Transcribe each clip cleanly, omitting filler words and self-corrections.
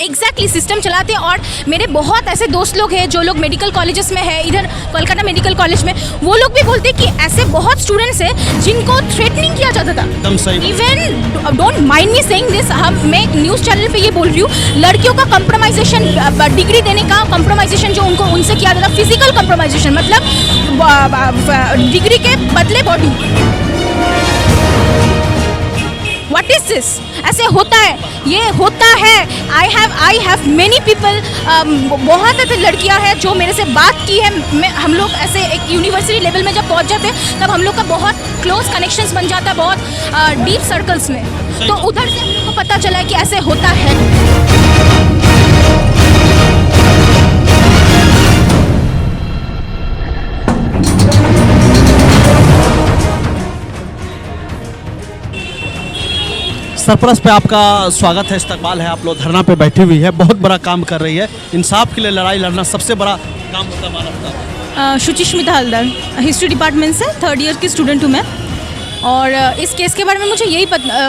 Exactly system चलाते हैं। और मेरे बहुत ऐसे दोस्त लोग हैं जो लोग मेडिकल कॉलेजेस में है, इधर कोलकाता मेडिकल कॉलेज में, वो लोग भी बोलते हैं कि ऐसे बहुत स्टूडेंट्स हैं जिनको थ्रेटनिंग किया जाता था। Even don't mind me saying this, मैं एक न्यूज़ चैनल पे ये बोल रही हूँ, लड़कियों का कंप्रोमाइजेशन, डिग्री देने का कंप्रोमाइजेशन जो उनको उनसे किया जाता, फिजिकल कंप्रोमाइजेशन, मतलब डिग्री के बदले बॉडी। What is this? ऐसे होता है, ये होता है। I have many people, बहुत ऐसे लड़कियां हैं जो मेरे से बात की है। हम लोग ऐसे एक यूनिवर्सिटी लेवल में जब पहुंच जाते हैं तब हम लोग का बहुत क्लोज कनेक्शंस बन जाता है, बहुत डीप सर्कल्स में। तो उधर से हम लोग को पता चला है कि ऐसे होता है। सरपरस्त पे आपका स्वागत है, इस्तकबाल है। आप लोग धरना पे बैठी हुई है, बहुत बड़ा काम कर रही है। इंसाफ के लिए लड़ाई लड़ना सबसे बड़ा काम होता है मानवता का। शुचिस्मिता हलदर, हिस्ट्री डिपार्टमेंट से 3rd ईयर की स्टूडेंट हूँ मैं। और इस केस के बारे में मुझे यही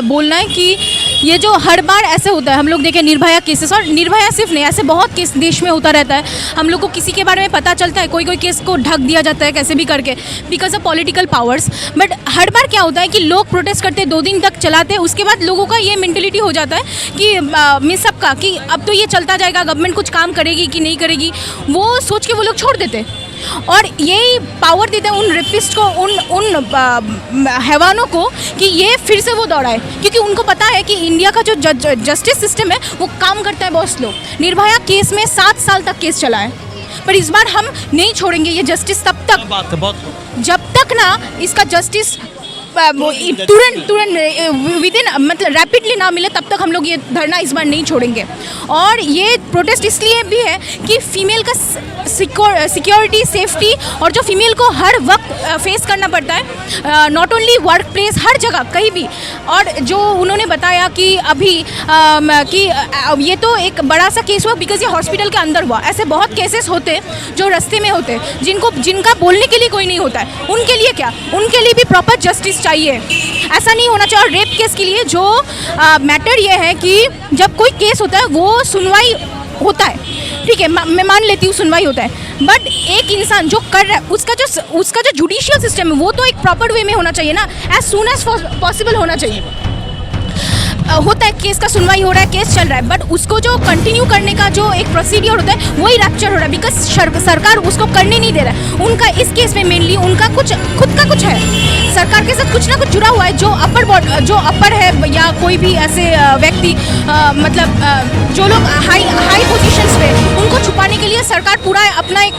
बोलना है कि ये जो हर बार ऐसे होता है, हम लोग देखें निर्भया केसेस, और निर्भया सिर्फ नहीं, ऐसे बहुत केस देश में होता रहता है। हम लोग को किसी के बारे में पता चलता है, कोई केस को ढक दिया जाता है कैसे भी करके, because of political powers. But हर बार क्या होता है कि लोग प्रोटेस्ट करते 2 दिन तक चलाते हैं, उसके बाद लोगों का ये मेंटलिटी हो जाता है कि मिस सबका कि अब तो ये चलता जाएगा, गवर्नमेंट कुछ काम करेगी कि नहीं करेगी, वो सोच के वो लोग छोड़ देते। और यही पावर देते हैं उन रेपिस्ट को, उन हैवानों को, कि ये फिर से वो दौड़ाए, क्योंकि उनको पता है कि इंडिया का जो जस्टिस सिस्टम है वो काम करता है बहुत स्लो। निर्भया केस में 7 साल तक केस चला है, पर इस बार हम नहीं छोड़ेंगे ये जस्टिस तब तक, जब तक ना इसका जस्टिस तुरंत विदिन, मतलब रैपिडली ना मिले, तब तक हम लोग ये धरना इस बार नहीं छोड़ेंगे। और ये प्रोटेस्ट इसलिए भी है कि फीमेल का सिक्योरिटी, सेफ्टी, और जो फीमेल को हर वक्त फेस करना पड़ता है, नॉट ओनली वर्क प्लेस, हर जगह कहीं भी। और जो उन्होंने बताया कि अभी कि ये तो एक बड़ा सा केस हुआ बिकॉज ये हॉस्पिटल के अंदर हुआ। ऐसे बहुत केसेस होते हैं जो रास्ते में होते हैं, जिनका बोलने के लिए कोई नहीं होता है। उनके लिए क्या, उनके लिए भी प्रॉपर जस्टिस चाहिए, ऐसा नहीं होना चाहिए। और रेप केस के लिए जो मैटर ये है कि जब कोई केस होता है वो सुनवाई होता है, ठीक है, मैं मान लेती हूँ सुनवाई होता है, बट एक इंसान जो कर रहा है उसका जो जुडिशियल सिस्टम है वो तो एक प्रॉपर वे में होना चाहिए ना, एज सून एज पॉसिबल होना चाहिए। होता है केस का सुनवाई हो रहा है, केस चल रहा है, बट उसको जो कंटिन्यू करने का जो एक प्रोसीडियर होता है वही रैप्चर हो रहा है, बिकॉज सरकार उसको करने नहीं दे रहा है। उनका इस केस में मेनली उनका कुछ खुद का कुछ है, सरकार के साथ कुछ ना कुछ जुड़ा हुआ है। जो अपर है या कोई भी ऐसे व्यक्ति, मतलब जो लोग हाई पोजीशंस पे, उनको छुपाने के लिए सरकार पूरा अपना एक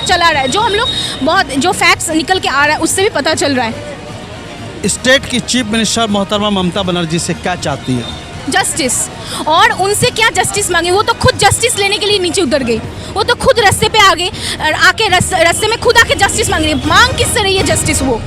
चला रहा है, जो हम लोग बहुत जो फैक्ट्स निकल के आ रहा है उससे भी पता चल रहा है। स्टेट की चीफ मिनिस्टर मोहतरमा ममता बनर्जी से क्या चाहती है? जस्टिस। और उनसे क्या जस्टिस मांगे, वो तो खुद जस्टिस लेने के लिए नीचे उतर गई, वो तो खुद रास्ते पे आ गई, आके रास्ते में खुद आके जस्टिस मांग रही है। मांग किससे रही है जस्टिस? वो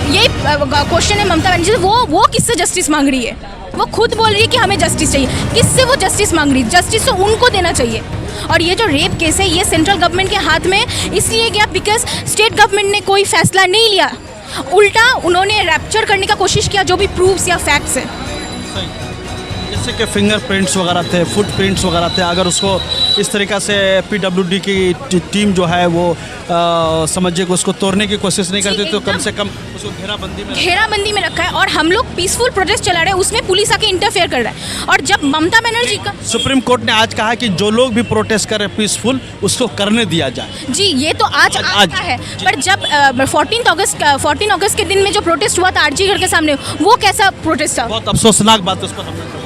यही क्वेश्चन है ममता बनर्जी, वो किससे जस्टिस मांग रही है? वो खुद बोल रही है कि हमें जस्टिस चाहिए, किससे वो जस्टिस मांग रही है? जस्टिस तो उनको देना चाहिए। और ये जो रेप केस है ये सेंट्रल गवर्नमेंट के हाथ में इसलिए गया बिकॉज स्टेट गवर्नमेंट ने कोई फैसला नहीं लिया, उल्टा उन्होंने रैप्चर करने का कोशिश किया जो भी प्रूफ्स या फैक्ट्स है। जैसे कि फिंगरप्रिंट्स वगैरह थे, फुटप्रिंट्स वगैरह थे, अगर उसको इस तरीक़ा से PWD की टीम जो है वो समझिए कि उसको तोड़ने की कोशिश नहीं करती तो कम से कम उसको घेराबंदी में रखा है। और हम लोग पीसफुल प्रोटेस्ट चला रहे हैं, उसमें पुलिस आके इंटरफेयर कर रहा है। और जब ममता बनर्जी का सुप्रीम कोर्ट ने आज कहा कि जो लोग भी प्रोटेस्ट कर रहे हैं पीसफुल, उसको करने दिया जाए। जी, ये तो आज का है, पर जब 14 अगस्त के दिन में जो प्रोटेस्ट हुआ था आरजी घर के सामने, वो कैसा प्रोटेस्ट था? बहुत अफसोसनाक बात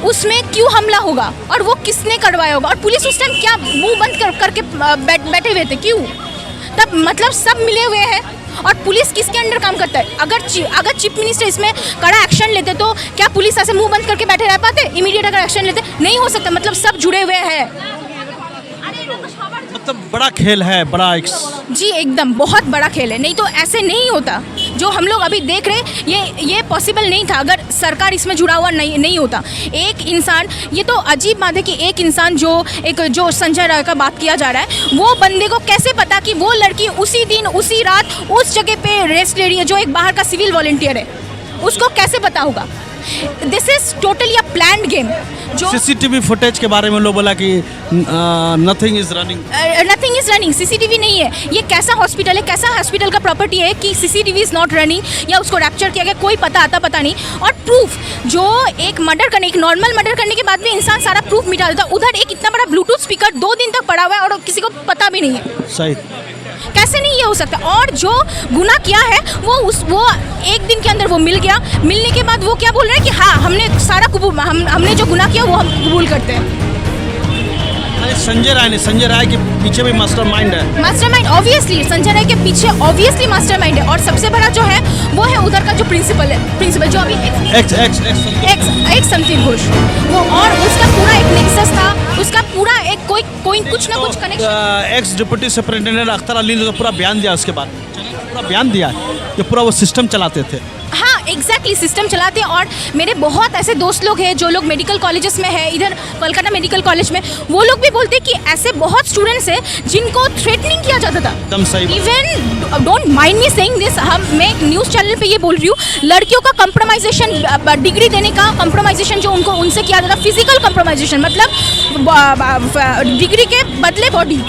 उसमें क्यों हमला होगा और वो किसने करवाया होगा? और पुलिस उस टाइम क्या मुंह बंद करके बैठे हुए थे, क्यों? तब मतलब सब मिले हुए हैं। और पुलिस किसके अंडर काम करता है? अगर चीफ मिनिस्टर इसमें कड़ा एक्शन लेते तो क्या पुलिस ऐसे मुंह बंद करके बैठे रह पाते? इमीडिएट अगर एक्शन लेते नहीं हो सकता, मतलब सब जुड़े हुए हैं। मतलब बड़ा खेल है, बड़ा जी एकदम बहुत बड़ा खेल है, नहीं तो ऐसे नहीं होता। जो हम लोग अभी देख रहे ये पॉसिबल नहीं था अगर सरकार इसमें जुड़ा हुआ नहीं होता। एक इंसान, ये तो अजीब बात है कि एक इंसान जो संजय राय का बात किया जा रहा है, वो बंदे को कैसे पता कि वो लड़की उसी दिन उसी रात उस जगह पे रेस्ट ले रही है जो एक बाहर का सिविल वॉलंटियर है? उसको कैसे पता होगा? This is totally a planned game. जो सीसीटीवी फुटेज के बारे में लोग बोला कि nothing is running. Nothing is running, CCTV नहीं है। ये कैसा हॉस्पिटल है, कैसा हॉस्पिटल का प्रॉपर्टी है कि सीसीटीवी इज नॉट रनिंग या उसको रैप्चर किया गया, कोई पता नहीं। और प्रूफ जो एक मर्डर करने, एक नॉर्मल मर्डर करने के बाद भी इंसान सारा प्रूफ मिटा देता, उधर एक इतना बड़ा ब्लूटूथ स्पीकर 2 दिन तक पड़ा हुआ है और किसी को पता भी नहीं है। सही, कैसे नहीं ये हो सकता? और जो गुनाह किया है वो एक दिन के अंदर वो मिल गया। मिलने के बाद वो क्या बोल रहे हैं कि हाँ हमने सारा कबूल, हमने जो गुनाह किया वो हम कबूल करते हैं। संजय राय के पीछे भी मास्टरमाइंड है। मास्टरमाइंड ऑब्वियसली संजय राय के पीछे ऑब्वियसली मास्टरमाइंड है। और सबसे बड़ा जो है वो है उधर का जो प्रिंसिपल जो अभी एक्स समथिंग घोष, वो और उसका पूरा एक नेक्सस था, उसका पूरा एक कोई कुछ ना कुछ connection. X deputy superintendent Akhtar Ali ने तो पूरा बयान दिया, उसके बाद पूरा बयान दिया कि पूरा वो सिस्टम चलाते थे। हाँ एग्जैक्टली सिस्टम चलाते हैं। और मेरे बहुत ऐसे दोस्त लोग हैं जो लोग मेडिकल कॉलेजेस में है, इधर कोलकाता मेडिकल कॉलेज में, वो लोग भी बोलते हैं कि ऐसे बहुत स्टूडेंट्स हैं जिनको थ्रेटनिंग किया जाता था। एकदम सही। Even don't mind me saying this, मैं एक न्यूज़ चैनल पे ये बोल रही हूँ, लड़कियों का कंप्रोमाइजेशन, डिग्री देने का कंप्रोमाइजेशन जो उनसे किया जाता, फिजिकल कंप्रोमाइजेशन, मतलब डिग्री के बदले बॉडी।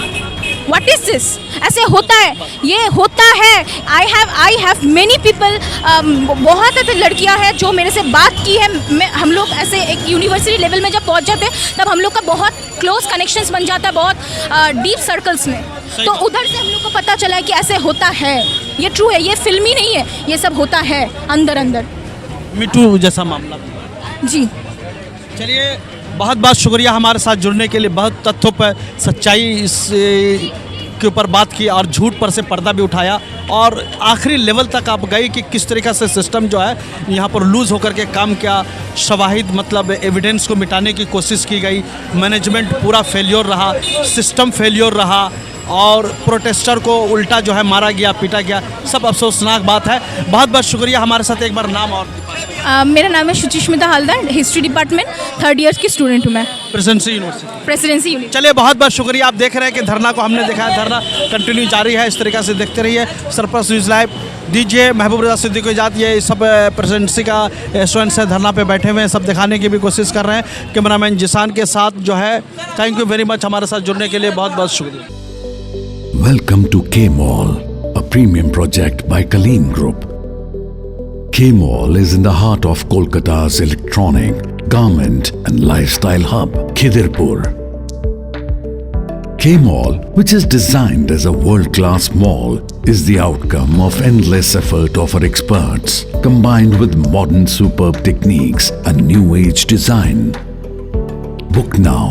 What is this? ऐसे होता है, ये होता है। आई हैव मेनी पीपल, बहुत ऐसे लड़कियां हैं जो मेरे से बात की है। हम लोग ऐसे एक यूनिवर्सिटी लेवल में जब पहुंच जाते हैं तब हम लोग का बहुत क्लोज कनेक्शंस बन जाता है, बहुत डीप सर्कल्स में। तो उधर से हम लोग को पता चला है कि ऐसे होता है। ये ट्रू है, ये फिल्मी नहीं है, ये सब होता है अंदर अंदर। मीटू जैसा मामला। जी चलिए, बहुत बहुत शुक्रिया हमारे साथ जुड़ने के लिए। बहुत तथ्यों पर सच्चाई इस के ऊपर बात की और झूठ पर से पर्दा भी उठाया और आखिरी लेवल तक आप गई कि किस तरीक़े से सिस्टम जो है यहाँ पर लूज़ होकर के काम किया। शवाहिद मतलब एविडेंस को मिटाने की कोशिश की गई, मैनेजमेंट पूरा फेल्योर रहा, सिस्टम फेल्योर रहा और प्रोटेस्टर को उल्टा जो है मारा गया, पीटा गया। सब अफसोसनाक बात है। बहुत बहुत शुक्रिया। हमारे साथ एक बार नाम और मेरा नाम है Suchismita Haldar, history department 3rd year की स्टूडेंट हूँ मैं, प्रेसिडेंसी यूनिवर्सिटी। चलिए, बहुत बहुत शुक्रिया। आप देख रहे हैं कि धरना को हमने देखा है, धरना कंटिन्यू जारी है। इस तरीके से देखते रहिए सरप्लस न्यूज़ लाइव। दीजिए महबूब रजा सिद्दीकी को इजाज़त। ये सब प्रेसिडेंसी का स्टूडेंट्स है, धरना पे बैठे हुए हैं, सब दिखाने की भी कोशिश कर रहे हैं। कैमरामैन जिसान के साथ जो है, थैंक यू वेरी मच हमारे साथ जुड़ने के लिए, बहुत बहुत शुक्रिया। Welcome to K-Mall, a premium project by Kaleen Group. K-Mall is in the heart of Kolkata's electronic, garment and lifestyle hub, Khidirpur. K-Mall, which is designed as a world-class mall, is the outcome of endless effort of our experts, combined with modern superb techniques and new age design. Book now